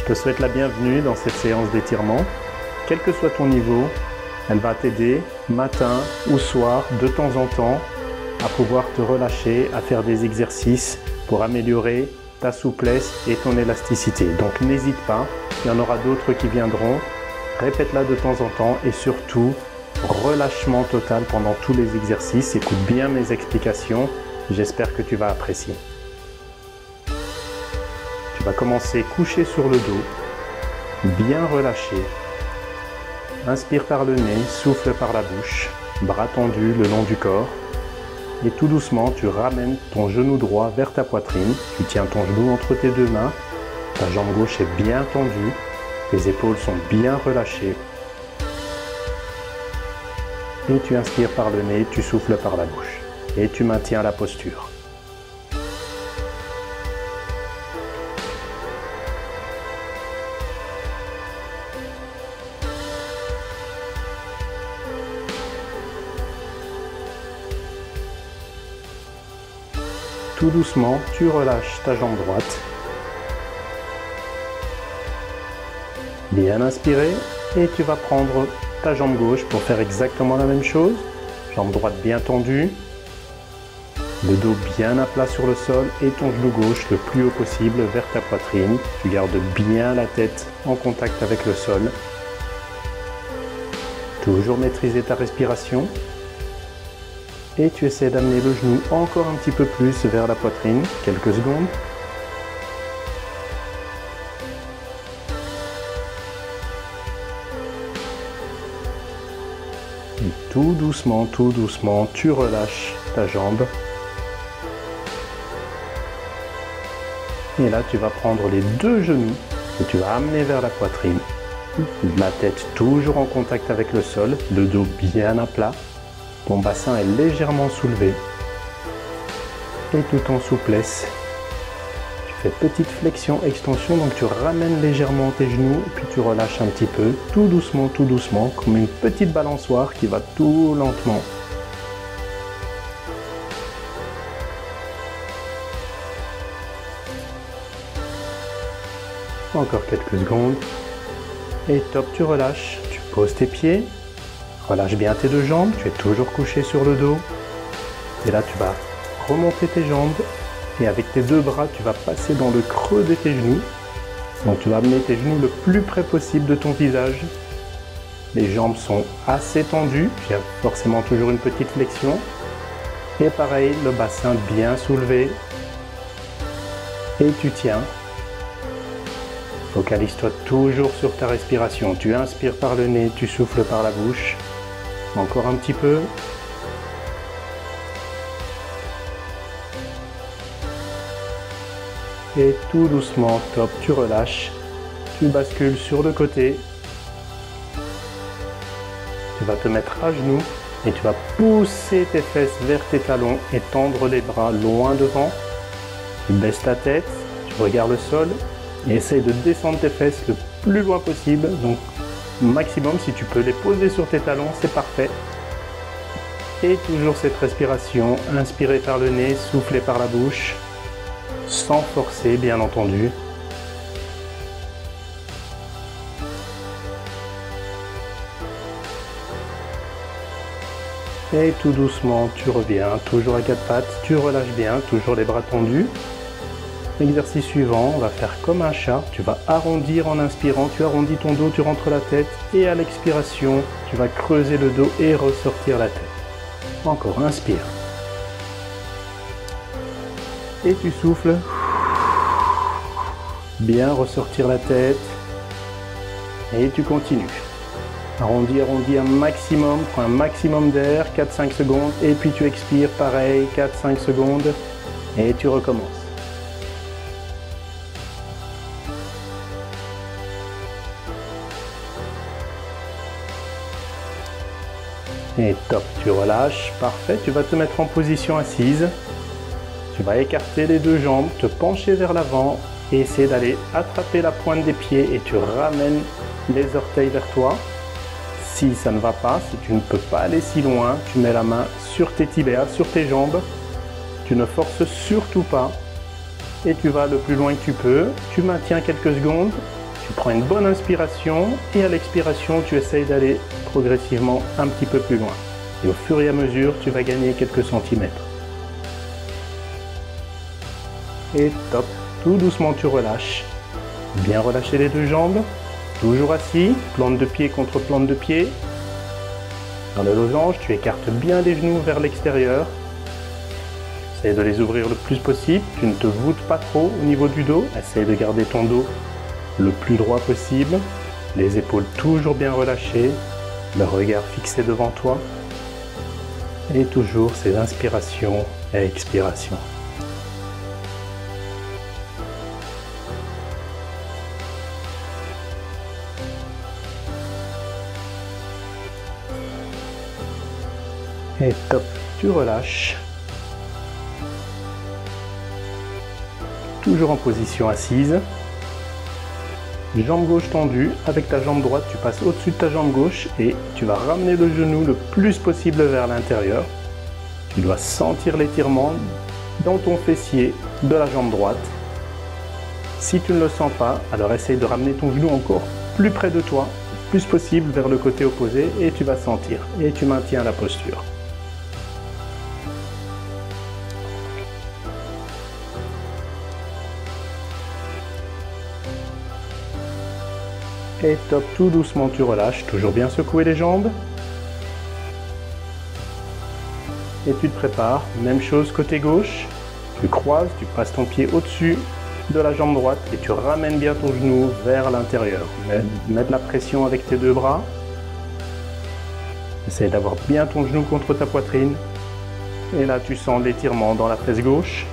te souhaite la bienvenue dans cette séance d'étirement. Quel que soit ton niveau, elle va t'aider matin ou soir, de temps en temps, à pouvoir te relâcher, à faire des exercices pour améliorer ta souplesse et ton élasticité. Donc n'hésite pas, il y en aura d'autres qui viendront. Répète-la de temps en temps et surtout, relâchement total pendant tous les exercices. Écoute bien mes explications, j'espère que tu vas apprécier. Tu vas commencer couché sur le dos, bien relâché. Inspire par le nez, souffle par la bouche, bras tendus le long du corps. Et tout doucement, tu ramènes ton genou droit vers ta poitrine. Tu tiens ton genou entre tes deux mains. Ta jambe gauche est bien tendue. Tes épaules sont bien relâchées. Et tu inspires par le nez, tu souffles par la bouche. Et tu maintiens la posture. Tout doucement, tu relâches ta jambe droite. Bien inspiré et tu vas prendre ta jambe gauche pour faire exactement la même chose. Jambe droite bien tendue, le dos bien à plat sur le sol et ton genou gauche le plus haut possible vers ta poitrine. Tu gardes bien la tête en contact avec le sol. Toujours maîtriser ta respiration. Et tu essaies d'amener le genou encore un petit peu plus vers la poitrine, quelques secondes. Et tout doucement, tu relâches ta jambe. Et là, tu vas prendre les deux genoux que tu vas amener vers la poitrine. La tête toujours en contact avec le sol, le dos bien à plat. Ton bassin est légèrement soulevé et tout en souplesse. Tu fais petite flexion, extension, donc tu ramènes légèrement tes genoux puis tu relâches un petit peu, tout doucement, comme une petite balançoire qui va tout lentement. Encore quelques secondes. Et top, tu relâches, tu poses tes pieds. Relâche bien tes deux jambes, tu es toujours couché sur le dos. Et là, tu vas remonter tes jambes et avec tes deux bras, tu vas passer dans le creux de tes genoux. Donc, tu vas amener tes genoux le plus près possible de ton visage. Les jambes sont assez tendues, il y a forcément toujours une petite flexion. Et pareil, le bassin bien soulevé. Et tu tiens. Focalise-toi toujours sur ta respiration. Tu inspires par le nez, tu souffles par la bouche. Encore un petit peu. Et tout doucement, top, tu relâches. Tu bascules sur le côté. Tu vas te mettre à genoux et tu vas pousser tes fesses vers tes talons et tendre les bras loin devant. Tu baisses ta tête, tu regardes le sol et essaye de descendre tes fesses le plus loin possible. Donc, maximum, si tu peux les poser sur tes talons, c'est parfait. Et toujours cette respiration, inspirez par le nez, soufflez par la bouche, sans forcer bien entendu. Et tout doucement, tu reviens, toujours à quatre pattes, tu relâches bien, toujours les bras tendus. Exercice suivant, on va faire comme un chat, tu vas arrondir en inspirant, tu arrondis ton dos, tu rentres la tête et à l'expiration, tu vas creuser le dos et ressortir la tête. Encore, inspire. Et tu souffles. Bien ressortir la tête. Et tu continues. Arrondis un maximum, prends un maximum d'air, 4-5 secondes et puis tu expires, pareil, 4-5 secondes et tu recommences. Et top, tu relâches, parfait, tu vas te mettre en position assise. Tu vas écarter les deux jambes, te pencher vers l'avant et essayer d'aller attraper la pointe des pieds et tu ramènes les orteils vers toi. Si ça ne va pas, si tu ne peux pas aller si loin, tu mets la main sur tes tibias, sur tes jambes. Tu ne forces surtout pas et tu vas le plus loin que tu peux. Tu maintiens quelques secondes, Tu prends une bonne inspiration et à l'expiration, tu essayes d'aller progressivement un petit peu plus loin. Et au fur et à mesure, tu vas gagner quelques centimètres. Et top, tout doucement tu relâches. Bien relâcher les deux jambes. Toujours assis, plante de pied contre plante de pied. Dans le losange, tu écartes bien les genoux vers l'extérieur. Essaye de les ouvrir le plus possible. Tu ne te voûtes pas trop au niveau du dos. Essaye de garder ton dos le plus droit possible. Les épaules toujours bien relâchées. Le regard fixé devant toi. Et toujours ces inspirations et expirations. Et top, tu relâches. Toujours en position assise. Jambe gauche tendue. Avec ta jambe droite, tu passes au-dessus de ta jambe gauche et tu vas ramener le genou le plus possible vers l'intérieur. Tu dois sentir l'étirement dans ton fessier de la jambe droite. Si tu ne le sens pas, alors essaye de ramener ton genou encore plus près de toi, le plus possible vers le côté opposé et tu vas sentir. Et tu maintiens la posture. Et top, tout doucement tu relâches, toujours bien secouer les jambes. Et tu te prépares, même chose côté gauche. Tu croises, tu passes ton pied au-dessus de la jambe droite et tu ramènes bien ton genou vers l'intérieur. Mets de la pression avec tes deux bras. Essaye d'avoir bien ton genou contre ta poitrine. Et là tu sens l'étirement dans la fesse gauche.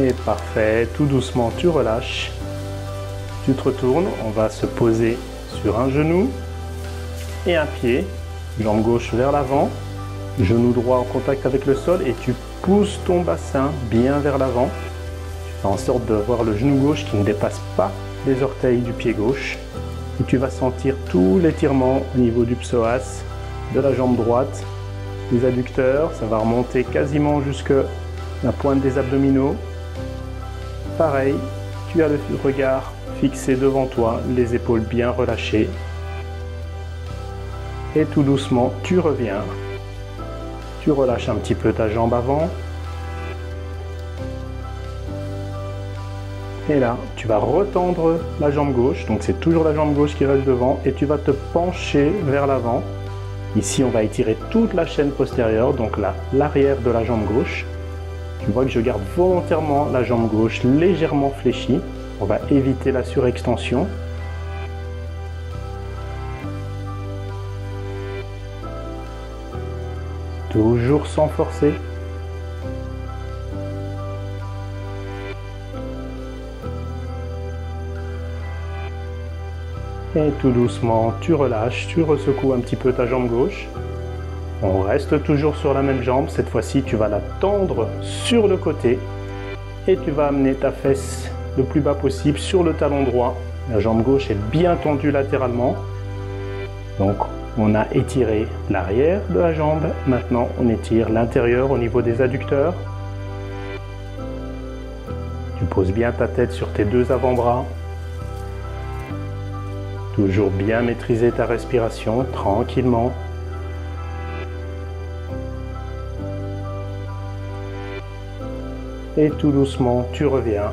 Et parfait, tout doucement tu relâches, tu te retournes, on va se poser sur un genou et un pied, jambe gauche vers l'avant, genou droit en contact avec le sol et tu pousses ton bassin bien vers l'avant. Tu fais en sorte de voir le genou gauche qui ne dépasse pas les orteils du pied gauche et tu vas sentir tout l'étirement au niveau du psoas, de la jambe droite, des adducteurs, ça va remonter quasiment jusque la pointe des abdominaux. Pareil, tu as le regard fixé devant toi, les épaules bien relâchées. Et tout doucement, tu reviens. Tu relâches un petit peu ta jambe avant. Et là, tu vas retendre la jambe gauche. Donc c'est toujours la jambe gauche qui reste devant. Et tu vas te pencher vers l'avant. Ici, on va étirer toute la chaîne postérieure, donc là, l'arrière de la jambe gauche. Tu vois que je garde volontairement la jambe gauche légèrement fléchie. On va éviter la surextension. Toujours sans forcer. Et tout doucement, tu relâches, tu ressecoues un petit peu ta jambe gauche. On reste toujours sur la même jambe. Cette fois-ci, tu vas la tendre sur le côté et tu vas amener ta fesse le plus bas possible sur le talon droit. La jambe gauche est bien tendue latéralement. Donc, on a étiré l'arrière de la jambe. Maintenant, on étire l'intérieur au niveau des adducteurs. Tu poses bien ta tête sur tes deux avant-bras. Toujours bien maîtriser ta respiration tranquillement. Et tout doucement, tu reviens,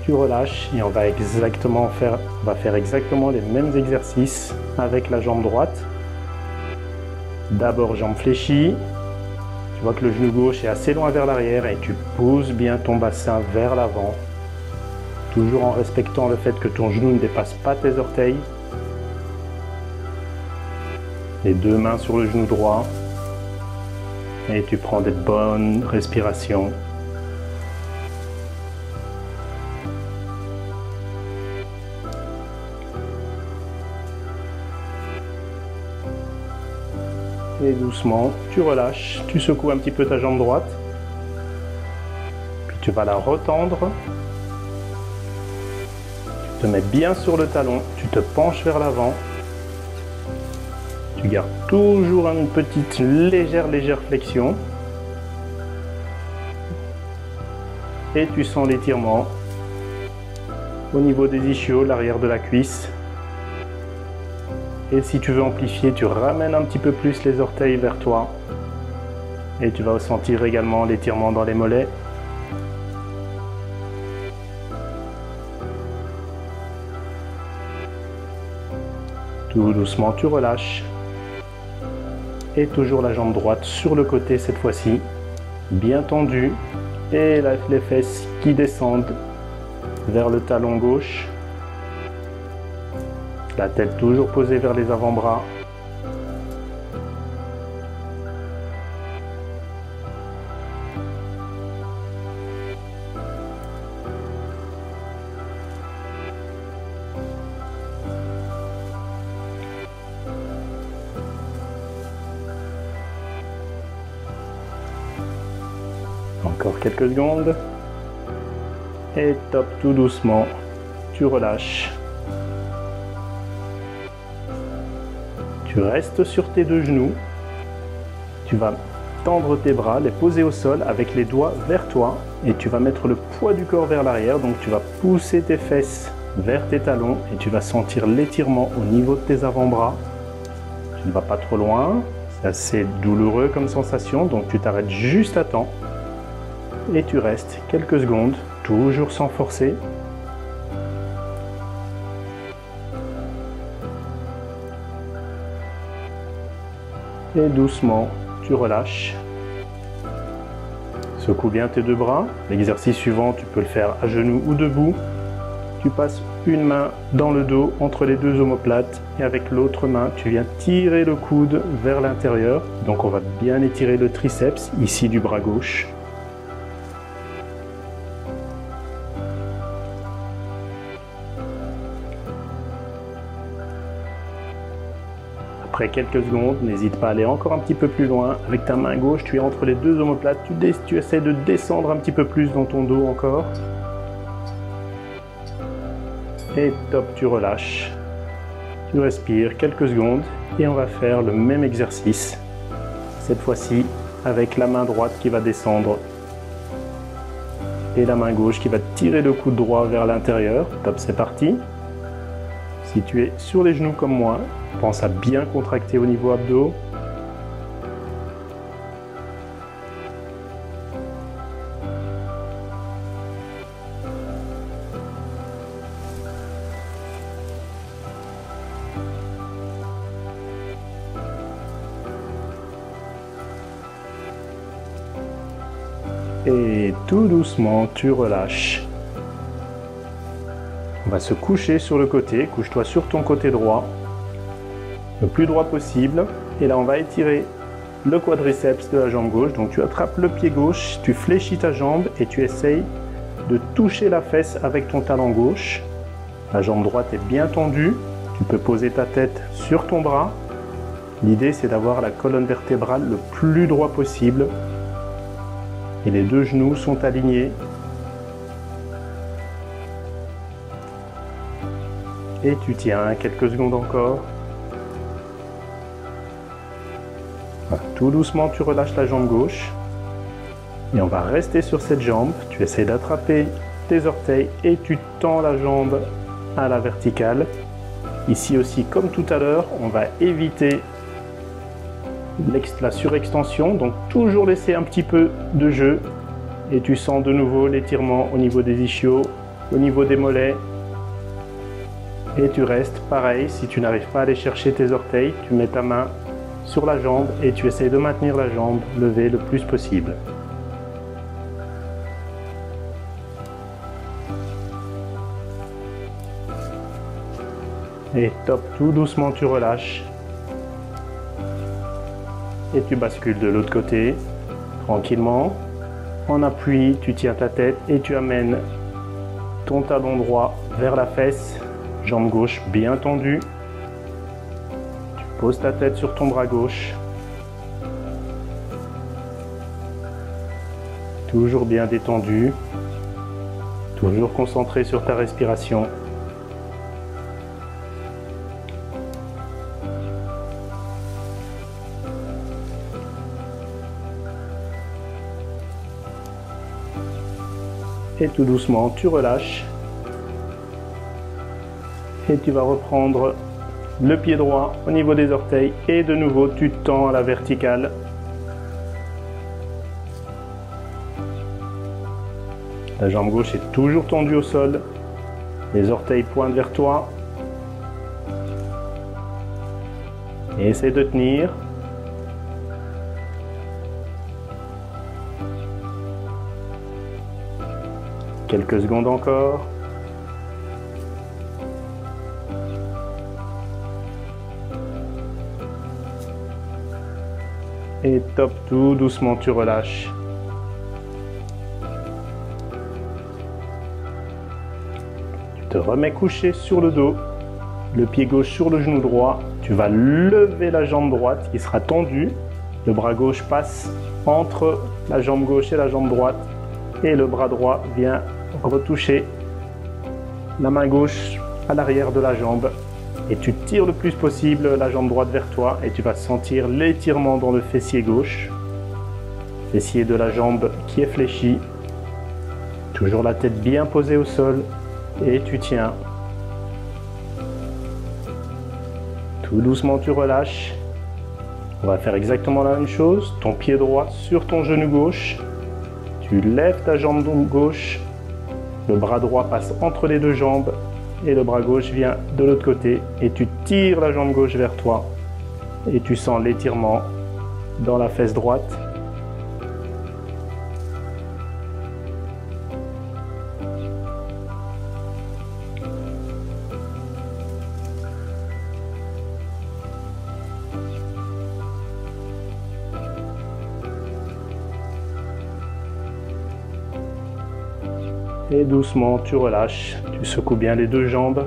tu relâches et on va faire exactement les mêmes exercices avec la jambe droite. D'abord jambe fléchie, tu vois que le genou gauche est assez loin vers l'arrière et tu pousses bien ton bassin vers l'avant, toujours en respectant le fait que ton genou ne dépasse pas tes orteils. Les deux mains sur le genou droit et tu prends des bonnes respirations. Et doucement, tu relâches, tu secoues un petit peu ta jambe droite, puis tu vas la retendre, tu te mets bien sur le talon, tu te penches vers l'avant. Tu gardes toujours une petite légère flexion. Et tu sens l'étirement au niveau des ischios, l'arrière de la cuisse. Et si tu veux amplifier, tu ramènes un petit peu plus les orteils vers toi. Et tu vas sentir également l'étirement dans les mollets. Tout doucement, tu relâches. Et toujours la jambe droite sur le côté cette fois-ci, bien tendue. Et les fesses qui descendent vers le talon gauche. La tête toujours posée vers les avant-bras. Encore quelques secondes. Et top, tout doucement, tu relâches. Tu restes sur tes deux genoux. Tu vas tendre tes bras, les poser au sol avec les doigts vers toi. Et tu vas mettre le poids du corps vers l'arrière. Donc tu vas pousser tes fesses vers tes talons. Et tu vas sentir l'étirement au niveau de tes avant-bras. Tu ne vas pas trop loin. C'est assez douloureux comme sensation. Donc tu t'arrêtes juste à temps. Et tu restes quelques secondes, toujours sans forcer. Et doucement, tu relâches. Secoue bien tes deux bras. L'exercice suivant, tu peux le faire à genoux ou debout. Tu passes une main dans le dos entre les deux omoplates et avec l'autre main, tu viens tirer le coude vers l'intérieur. Donc on va bien étirer le triceps ici du bras gauche. Après quelques secondes, n'hésite pas à aller encore un petit peu plus loin. Avec ta main gauche, tu es entre les deux omoplates. Tu essaies de descendre un petit peu plus dans ton dos encore. Et top, tu relâches. Tu respires quelques secondes et on va faire le même exercice. Cette fois-ci, avec la main droite qui va descendre et la main gauche qui va tirer le coude droit vers l'intérieur. Top, c'est parti. Si tu es sur les genoux comme moi, pense à bien contracter au niveau abdos. Et tout doucement, tu relâches. On va se coucher sur le côté. Couche-toi sur ton côté droit, le plus droit possible. Et là, on va étirer le quadriceps de la jambe gauche. Donc, tu attrapes le pied gauche, tu fléchis ta jambe et tu essayes de toucher la fesse avec ton talon gauche. La jambe droite est bien tendue. Tu peux poser ta tête sur ton bras. L'idée, c'est d'avoir la colonne vertébrale le plus droit possible. Et les deux genoux sont alignés. Et tu tiens quelques secondes encore. Voilà, tout doucement, tu relâches la jambe gauche. Et on va rester sur cette jambe. Tu essaies d'attraper tes orteils et tu tends la jambe à la verticale. Ici aussi, comme tout à l'heure, on va éviter la surextension. Donc toujours laisser un petit peu de jeu. Et tu sens de nouveau l'étirement au niveau des ischios, au niveau des mollets. Et tu restes pareil. Si tu n'arrives pas à aller chercher tes orteils, tu mets ta main sur la jambe et tu essayes de maintenir la jambe levée le plus possible. Et top, tout doucement tu relâches. Et tu bascules de l'autre côté, tranquillement. En appui, tu tiens ta tête et tu amènes ton talon droit vers la fesse. Jambe gauche bien tendue. Tu poses ta tête sur ton bras gauche. Toujours bien détendu. Toujours concentré sur ta respiration. Et tout doucement, tu relâches. Et tu vas reprendre le pied droit au niveau des orteils. Et de nouveau, tu tends à la verticale. La jambe gauche est toujours tendue au sol. Les orteils pointent vers toi. Et essaie de tenir. Quelques secondes encore. Et top, tout doucement tu relâches. Tu te remets couché sur le dos, le pied gauche sur le genou droit. Tu vas lever la jambe droite qui sera tendue. Le bras gauche passe entre la jambe gauche et la jambe droite. Et le bras droit vient retoucher la main gauche à l'arrière de la jambe. Et tu tires le plus possible la jambe droite vers toi et tu vas sentir l'étirement dans le fessier gauche. Fessier de la jambe qui est fléchi. Toujours la tête bien posée au sol et tu tiens. Tout doucement tu relâches. On va faire exactement la même chose. Ton pied droit sur ton genou gauche. Tu lèves ta jambe gauche. Le bras droit passe entre les deux jambes. Et le bras gauche vient de l'autre côté et tu tires la jambe gauche vers toi et tu sens l'étirement dans la fesse droite. Et doucement, tu relâches, tu secoues bien les deux jambes.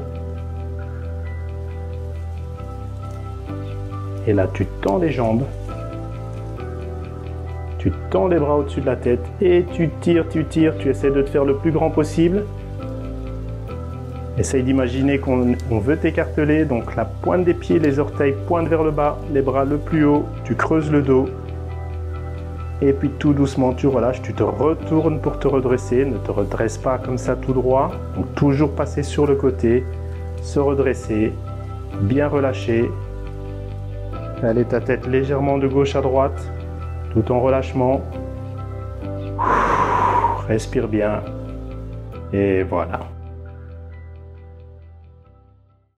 Et là, tu tends les jambes. Tu tends les bras au-dessus de la tête et tu tires, tu essaies de te faire le plus grand possible. Essaye d'imaginer qu'on veut t'écarteler, donc la pointe des pieds, les orteils pointent vers le bas, les bras le plus haut, tu creuses le dos. Et puis tout doucement, tu relâches, tu te retournes pour te redresser. Ne te redresse pas comme ça tout droit. Donc toujours passer sur le côté, se redresser, bien relâcher. Allez, ta tête légèrement de gauche à droite, tout en relâchement. Respire bien. Et voilà.